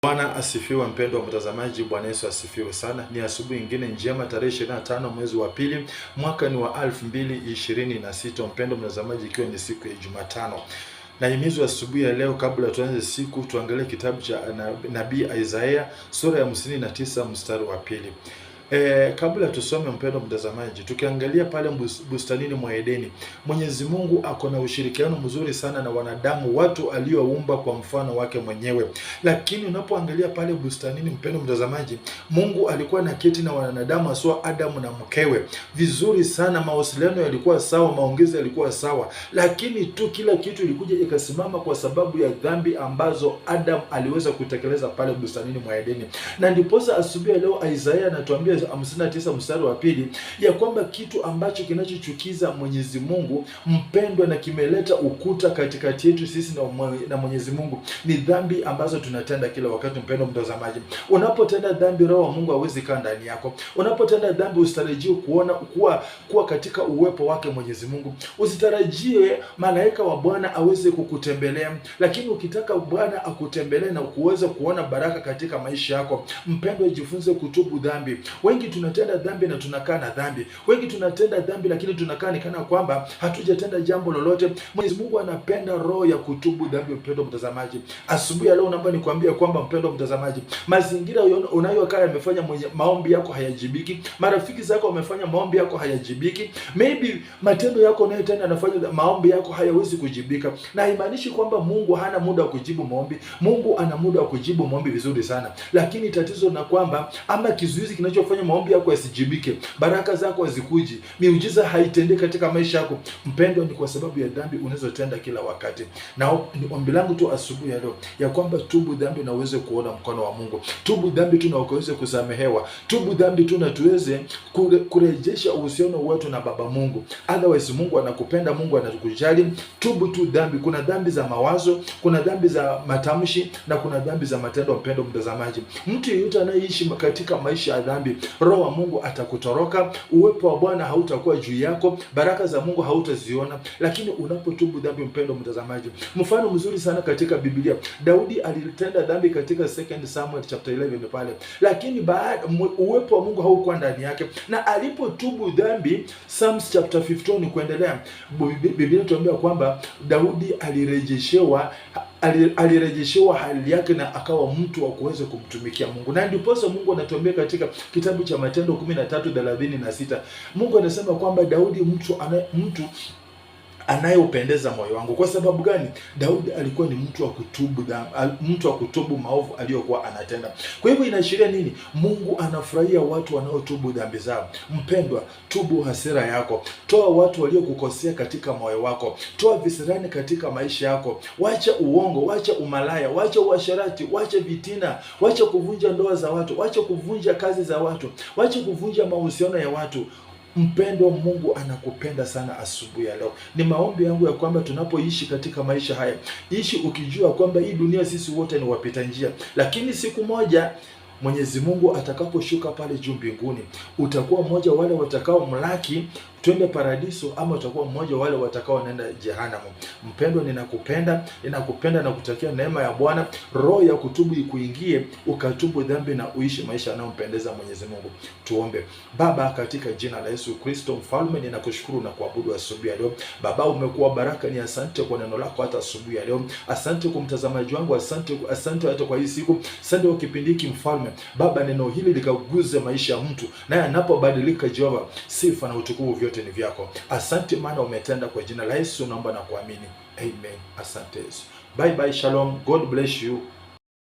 Bwana asifiwe mpendwa mtazamaji, Bwana Yesu asifiwe sana. Ni asubuhi nyingine njema, tarehe 25 mwezi wa pili, mwaka ni wa 2026 mpendwa mtazamaji, ikiwa ni siku ya Jumatano. Na himizo asubuhi ya leo, kabla tuanze siku, tuangalie kitabu cha nabii Isaiah sura ya 59 mstari wa pili. Kabla tusome mpendwa mtazamaji, tukiangalia pale bustanini mwa Edeni, Mwenyezi Mungu ako na ushirikiano mzuri sana na wanadamu, watu alioumba kwa mfano wake mwenyewe. Lakini unapoangalia pale bustanini mpendwa mtazamaji, Mungu alikuwa na keti na wanadamu, aswa Adamu na mkewe vizuri sana, mawasiliano yalikuwa sawa, maongezi yalikuwa sawa, lakini tu kila kitu ilikuja ikasimama kwa sababu ya dhambi ambazo Adam aliweza kutekeleza pale bustanini mwa Edeni. Na ndiposa asubuhi ya leo Isaiah anatuambia 59 mstari wa pili ya kwamba kitu ambacho kinachochukiza Mwenyezi Mungu mpendwa, na kimeleta ukuta katikati yetu sisi na Mwenyezi Mungu, ni dhambi ambazo tunatenda kila wakati. Mpendwa mtazamaji, unapotenda dhambi, Roho wa Mungu hawezi kaa ndani yako. Unapotenda dhambi, usitarajie kuwa katika uwepo wake Mwenyezi Mungu. Usitarajie malaika wa Bwana aweze kukutembelea, lakini ukitaka Bwana akutembelee na kuweza kuona baraka katika maisha yako, mpendwa, jifunze kutubu dhambi. Wengi tunatenda dhambi na tunakaa na dhambi. Wengi tunatenda dhambi lakini tunakaa ni kana kwamba hatujatenda jambo lolote. Mwenyezi Mungu anapenda roho ya kutubu dhambi. Mpendwa mtazamaji, asubuhi ya leo naomba nikwambie kwamba mpendwa mtazamaji, mazingira unayokaa yamefanya maombi yako hayajibiki. Marafiki zako wamefanya maombi yako hayajibiki. Maybe matendo yako unayotenda yanafanya maombi yako hayawezi kujibika. Na haimaanishi kwamba Mungu hana muda wa kujibu maombi. Mungu ana muda wa kujibu maombi vizuri sana. Lakini tatizo na kwamba ama kizuizi kinachofanya maombi yako yasijibike, baraka zako hazikuji, miujiza haitendeki katika maisha yako, mpendwa, ni kwa sababu ya dhambi unazotenda kila wakati. Na ombi langu tu asubuhi ya leo ya kwamba tubu dhambi na uweze kuona mkono wa Mungu. Tubu dhambi tu na ukaweze kusamehewa. Tubu dhambi tu na tuweze kurejesha uhusiano wetu na Baba Mungu. Otherwise Mungu anakupenda, Mungu anakujali. Tubu tu dhambi. Kuna dhambi za mawazo, kuna dhambi za matamshi na kuna dhambi za matendo. Mpendwa mtazamaji, mtu yeyote anayeishi katika maisha ya dhambi, Roho wa Mungu atakutoroka, uwepo wa Bwana hautakuwa juu yako, baraka za Mungu hautaziona. Lakini unapotubu dhambi, mpendwa mtazamaji, mfano mzuri sana katika Biblia, Daudi alitenda dhambi katika 2 Samuel chapter 11 pale, lakini uwepo wa Mungu haukuwa ndani yake. Na alipotubu dhambi, Psalms chapter 15 kuendelea, Biblia inatuambia kwamba Daudi alirejeshewa hali yake na akawa mtu wa kuweza kumtumikia Mungu. Na ndipo Mungu anatuambia katika kitabu cha Matendo 13:36, Mungu anasema kwamba Daudi mtu anayeupendeza moyo wangu. Kwa sababu gani? Daudi alikuwa ni mtu wa kutubu maovu aliyokuwa anatenda. Kwa hivyo inaashiria nini? Mungu anafurahia watu wanaotubu dhambi zao. Mpendwa, tubu hasira yako. Toa watu waliokukosea katika moyo wako. Toa visirani katika maisha yako. Wacha uongo, wacha umalaya, wacha uasherati, wacha vitina, wacha kuvunja ndoa za watu, wacha kuvunja kazi za watu, wacha kuvunja mahusiano ya watu. Mpendwa, Mungu anakupenda sana asubuhi ya leo. Ni maombi yangu ya kwamba tunapoishi katika maisha haya, ishi ukijua kwamba hii dunia sisi wote ni wapita njia, lakini siku moja Mwenyezi Mungu atakaposhuka pale juu mbinguni, utakuwa mmoja wale watakao mlaki twende paradiso, ama utakuwa mmoja wale watakao nenda jehanamu. Mpendwa, ninakupenda na kutakia neema ya Bwana, roho ya kutubu ikuingie, ukatubu dhambi na uishi maisha yanayompendeza Mwenyezi Mungu. Tuombe. Baba, katika jina la Yesu Kristo Mfalme, ninakushukuru na kuabudu asubuhi ya leo. Baba, umekuwa baraka, ni asante kwa neno lako hata asubuhi ya leo. Asante kwa mtazamaji wangu, asante hata kwa hii siku, asante kwa kipindi hiki Mfalme. Baba, neno hili likaguze maisha ya mtu, naye anapobadilika, Jehova, sifa na utukufu vyote ni vyako. Asante maana umetenda. Kwa jina la Yesu naomba na kuamini. Amen. Asante Yesu. Bye bye. Shalom. God bless you.